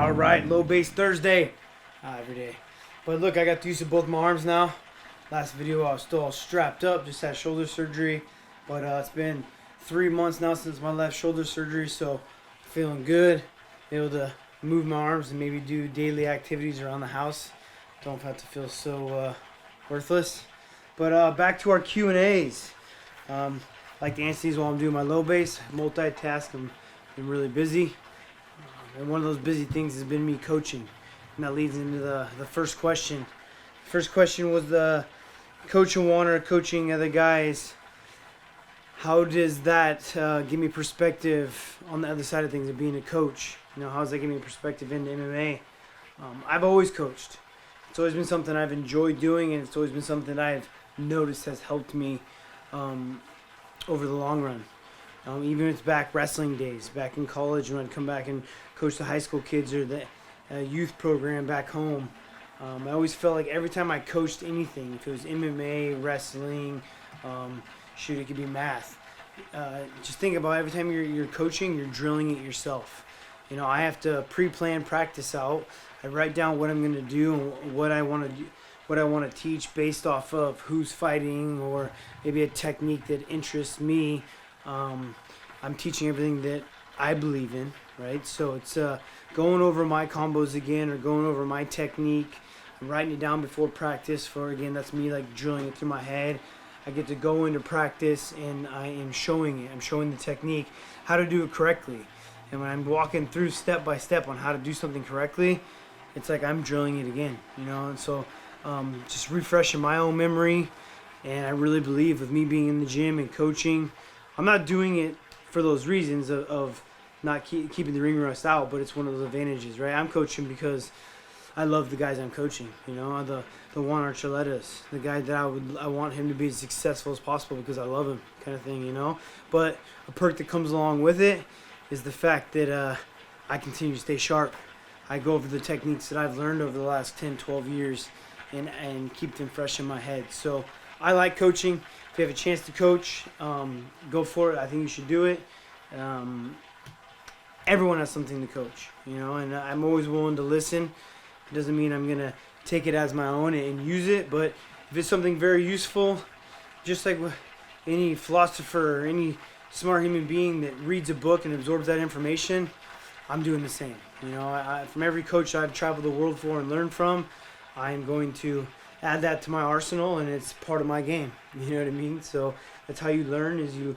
All right, low base Thursday, every day. But look, I got the use of both my arms now. Last video I was still all strapped up, just had shoulder surgery. But it's been 3 months now since my left shoulder surgery, so feeling good. Able to move my arms and maybe do daily activities around the house. Don't have to feel so worthless. But back to our Q&As. Like to answer these while I'm doing my low base. Multitask, I'm really busy. And one of those busy things has been me coaching. And that leads into the first question. First question was the coaching one or coaching other guys. How does that give me perspective on the other side of things of being a coach? You know, how does that give me perspective into MMA? I've always coached. It's always been something I've enjoyed doing, and it's always been something I've noticed has helped me over the long run. Even if it's back wrestling days, back in college when I'd come back and coach the high school kids or the youth program back home. I always felt like every time I coached anything, if it was MMA, wrestling, shoot, it could be math. Just think about every time you're coaching, you're drilling it yourself. You know, I have to pre-plan practice out. I write down what I'm going to do and what I want to do, what I want to teach based off of who's fighting or maybe a technique that interests me. I'm teaching everything that I believe in, right? So it's going over my combos again or going over my technique. I'm writing it down before practice for, again, that's me like drilling it through my head. I get to go into practice and I am showing it. I'm showing the technique, how to do it correctly. And when I'm walking through step by step on how to do something correctly, it's like I'm drilling it again, you know? And so just refreshing my own memory. And I really believe with me being in the gym and coaching, I'm not doing it for those reasons of not keeping the ring rust out, but it's one of those advantages, right? I'm coaching because I love the guys I'm coaching, you know, the Juan Archuleta's, the guy that I want him to be as successful as possible because I love him, kind of thing, you know. But a perk that comes along with it is the fact that I continue to stay sharp. I go over the techniques that I've learned over the last 10, 12 years and keep them fresh in my head. So I like coaching. If you have a chance to coach, go for it. I think you should do it. Everyone has something to coach, you know, and I'm always willing to listen. It doesn't mean I'm going to take it as my own and use it, but if it's something very useful, just like any philosopher or any smart human being that reads a book and absorbs that information, I'm doing the same. You know, from every coach I've traveled the world for and learned from, I'm going to add that to my arsenal, and it's part of my game. You know what I mean? So that's how you learn, is you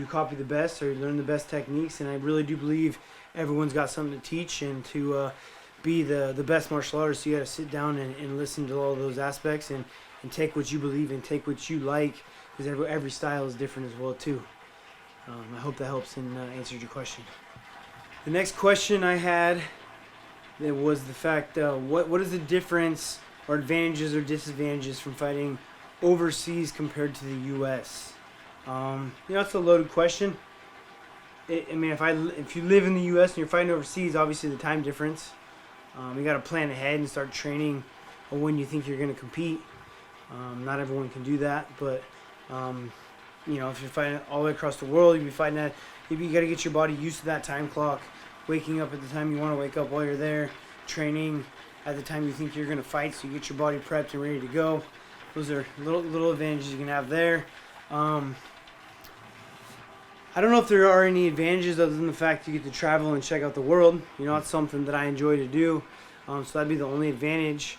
copy the best or you learn the best techniques, and I really do believe everyone's got something to teach, and to be the best martial artist, you got to sit down and listen to all those aspects and take what you believe and take what you like, because every style is different as well too. I hope that helps and answered your question. The next question I had, that was the fact, what is the difference or advantages or disadvantages from fighting overseas compared to the U.S.? You know, that's a loaded question. I mean, if you live in the U.S. and you're fighting overseas, obviously the time difference. You got to plan ahead and start training when you think you're going to compete. Not everyone can do that, but you know, if you're fighting all the way across the world, you'll be fighting that. You got to get your body used to that time clock, waking up at the time you want to wake up while you're there, training at the time you think you're going to fight, so you get your body prepped and ready to go. Those are little advantages you can have there. I don't know if there are any advantages other than the fact you get to travel and check out the world. You know, it's something that I enjoy to do. So that'd be the only advantage.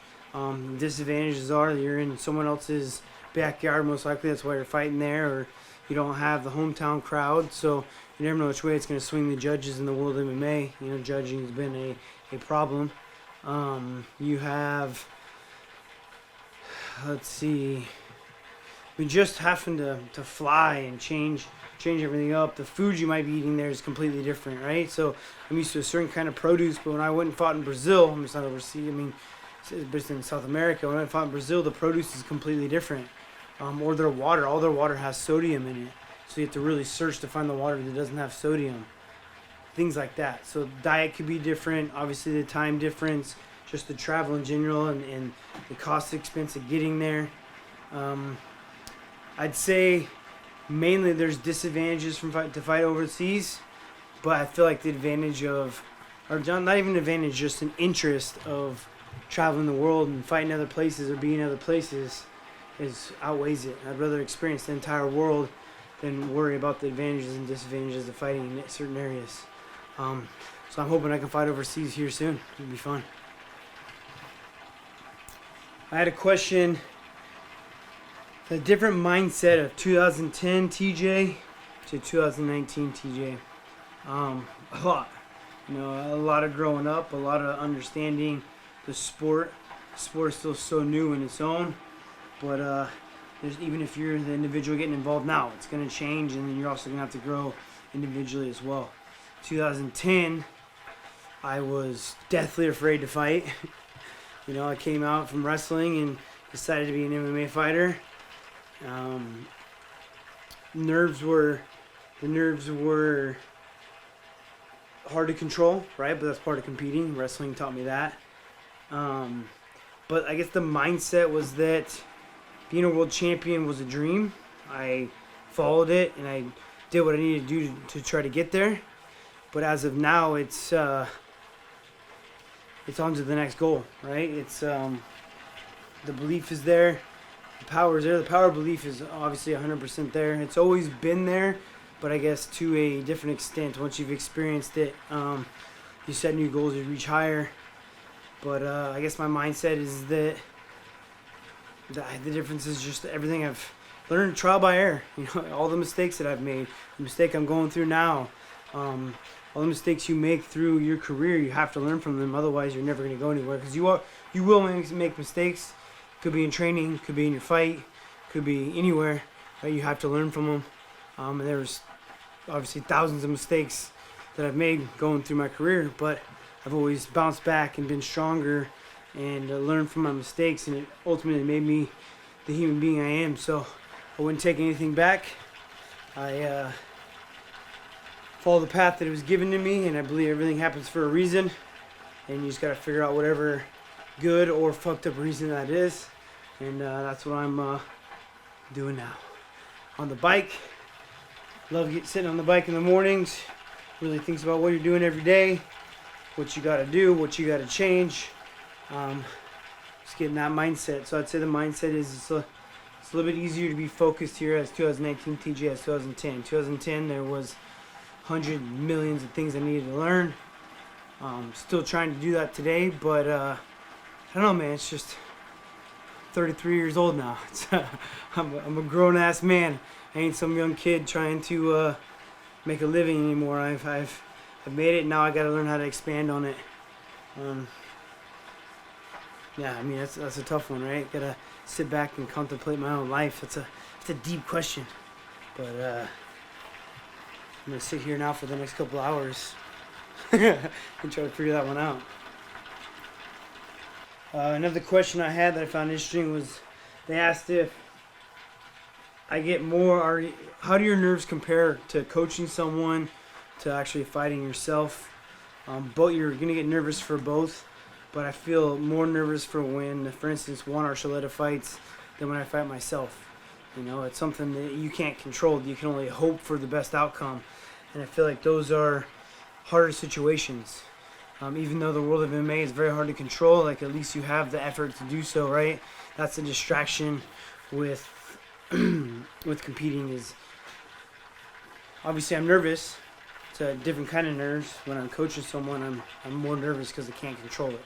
Disadvantages are that you're in someone else's backyard, most likely. That's why you're fighting there, or you don't have the hometown crowd. So you never know which way it's going to swing the judges in the world of MMA. You know, judging has been a problem. You have, let's see, we just having to fly and change everything up. The food you might be eating there is completely different, right? So I'm used to a certain kind of produce, but when I went and fought in Brazil, I'm just not overseas, I mean, it's in South America. When I fought in Brazil, the produce is completely different. Or their water, all their water has sodium in it. So you have to really search to find the water that doesn't have sodium. Things like that. So diet could be different. Obviously the time difference, just the travel in general, and the cost expense of getting there. I'd say mainly there's disadvantages from to fight overseas, but I feel like the advantage of or not even an advantage, just an interest of traveling the world and fighting other places or being other places outweighs it. I'd rather experience the entire world than worry about the advantages and disadvantages of fighting in certain areas. So I'm hoping I can fight overseas here soon. It'll be fun. I had a question. The different mindset of 2010 TJ to 2019 TJ. A lot. A lot of growing up, a lot of understanding the sport. The sport is still so new in its own, but even if you're the individual getting involved now, it's going to change, and then you're also going to have to grow individually as well. 2010, I was deathly afraid to fight. I came out from wrestling and decided to be an MMA fighter. The nerves were hard to control, right? But that's part of competing. Wrestling taught me that. But I guess the mindset was that being a world champion was a dream. I followed it and I did what I needed to do to try to get there. But as of now, it's on to the next goal, right? It's the belief is there, the power is there. The power belief is obviously 100% there. It's always been there, but I guess to a different extent. Once you've experienced it, you set new goals, you reach higher. But I guess my mindset is that the difference is just everything I've learned trial by error. All the mistakes that I've made, the mistake I'm going through now, all the mistakes you make through your career, you have to learn from them. Otherwise, you're never going to go anywhere. Because you will make mistakes. Could be in training, could be in your fight, could be anywhere. Right? You have to learn from them. And there's obviously thousands of mistakes that I've made going through my career, but I've always bounced back and been stronger and learned from my mistakes, and it ultimately made me the human being I am. So I wouldn't take anything back. I follow the path that it was given to me, and I believe everything happens for a reason, and you just got to figure out whatever good or fucked up reason that is, and that's what I'm doing now. On the bike, love sitting on the bike in the mornings, really thinks about what you're doing every day, what you got to do, what you got to change, just getting that mindset. So I'd say the mindset is it's a little bit easier to be focused here as 2019 TJ as 2010. 2010 there was millions of things I needed to learn. Still trying to do that today, but I don't know, man. It's just 33 years old now. I'm a grown ass man. I ain't some young kid trying to make a living anymore. I've made it. Now I got to learn how to expand on it. Yeah, I mean that's a tough one, right? Gotta sit back and contemplate my own life. It's a deep question, but I'm gonna sit here now for the next couple hours and try to figure that one out. Another question I had that I found interesting was they asked if I get more. How do your nerves compare to coaching someone to actually fighting yourself? Both you're gonna get nervous for both. But I feel more nervous for when, for instance, Juan Archuleta fights than when I fight myself. It's something that you can't control. You can only hope for the best outcome. And I feel like those are harder situations. Even though the world of MMA is very hard to control, like at least you have the effort to do so, right? That's a distraction with with competing is obviously I'm nervous. It's a different kind of nerves. When I'm coaching someone, I'm more nervous because I can't control it.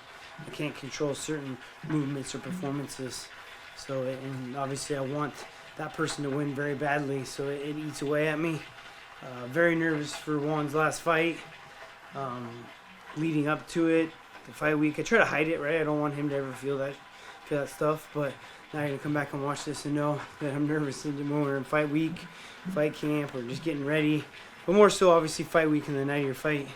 I can't control certain movements or performances. So, and obviously I want that person to win very badly, so it eats away at me. Very nervous for Juan's last fight. Leading up to it, the fight week, I try to hide it, right? I don't want him to ever feel that stuff, but now you're going to come back and watch this and know that I'm nervous when we're in fight week, fight camp, or just getting ready. But more so, obviously, fight week and the night of your fight.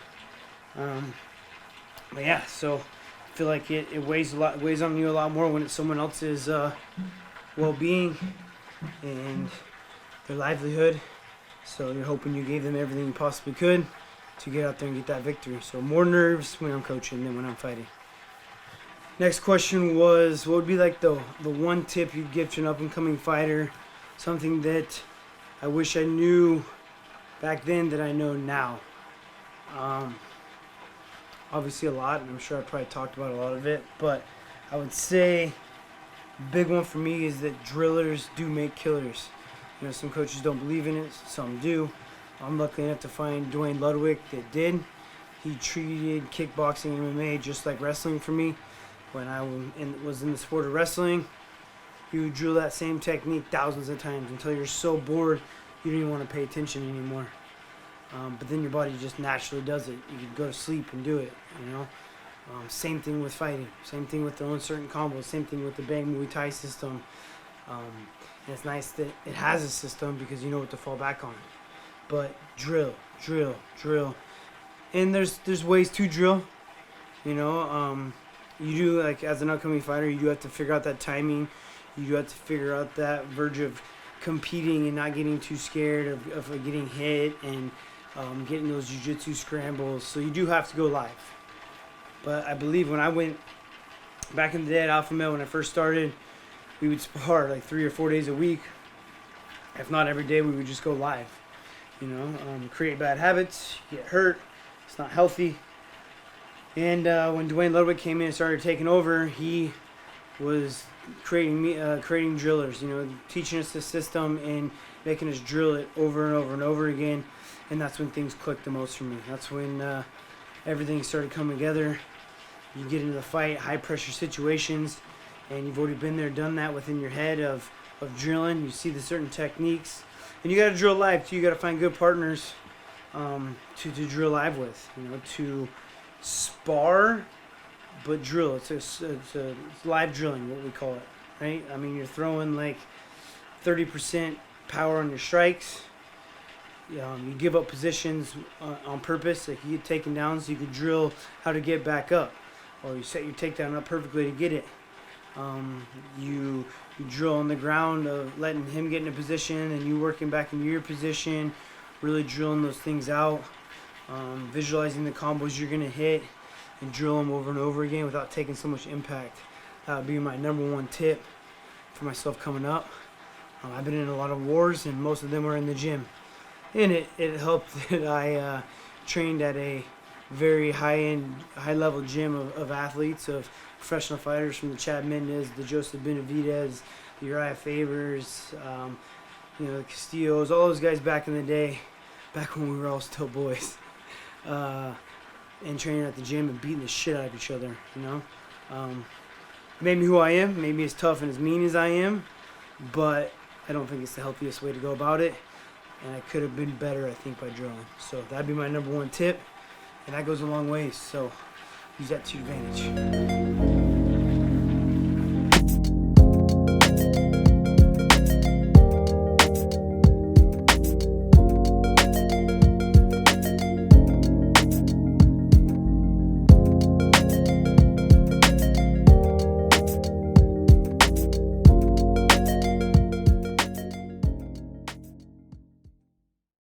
But yeah, so I feel like it weighs on you a lot more when it's someone else's well-being and their livelihood. So you're hoping you gave them everything you possibly could to get out there and get that victory. So more nerves when I'm coaching than when I'm fighting. Next question was, what would be like the one tip you'd give to an up-and-coming fighter? Something that I wish I knew back then that I know now. obviously a lot, and I'm sure I probably talked about a lot of it, but I would say the big one for me is that drillers do make killers. You know, some coaches don't believe in it, some do. I'm lucky enough to find Dwayne Ludwig that did. He treated kickboxing and MMA just like wrestling for me. When I was in the sport of wrestling, he would drill that same technique thousands of times until you're so bored you don't even want to pay attention anymore. But then your body just naturally does it. You could go to sleep and do it, you know. Same thing with fighting. Same thing with throwing certain combos. Same thing with the Bang Muay Thai system. And it's nice that it has a system because you know what to fall back on. But drill. And there's ways to drill, you know. You do, like, as an upcoming fighter, you do have to figure out that timing. You do have to figure out that verge of competing and not getting too scared of getting hit and getting those jiu-jitsu scrambles. So you do have to go live. But I believe when I went back in the day at Alpha Male, when I first started, we would spar like 3 or 4 days a week. If not every day, we would just go live. You know, create bad habits, get hurt. It's not healthy. And when Dwayne Ludwig came in and started taking over, he was creating drillers, you know, teaching us the system and making us drill it over and over and over again. And that's when things clicked the most for me. That's when everything started coming together. You get into the fight, high pressure situations, and you've already been there, done that within your head of drilling. You see the certain techniques. And you got to drill live too. You got to find good partners to drill live with, you know, to spar but drill. It's live drilling, what we call it, right? I mean, you're throwing like 30% power on your strikes. You give up positions on purpose. Like, you get taken down so you can drill how to get back up, or you set your takedown up perfectly to get it. You drill on the ground of letting him get in a position and you working back into your position, really drilling those things out, visualizing the combos you're gonna hit and drill them over and over again without taking so much impact. That would be my number one tip for myself coming up. I've been in a lot of wars and most of them were in the gym. And it helped that I trained at a very high-level gym of athletes, of professional fighters, from the Chad Mendez, the Joseph Benavidez, the Uriah Favors, you know, the Castillos, all those guys back in the day, back when we were all still boys, and training at the gym and beating the shit out of each other, you know. Made me who I am, made me as tough and as mean as I am, but I don't think it's the healthiest way to go about it. And I could have been better, I think, by drilling. So that'd be my number one tip. And that goes a long way. So use that to your advantage.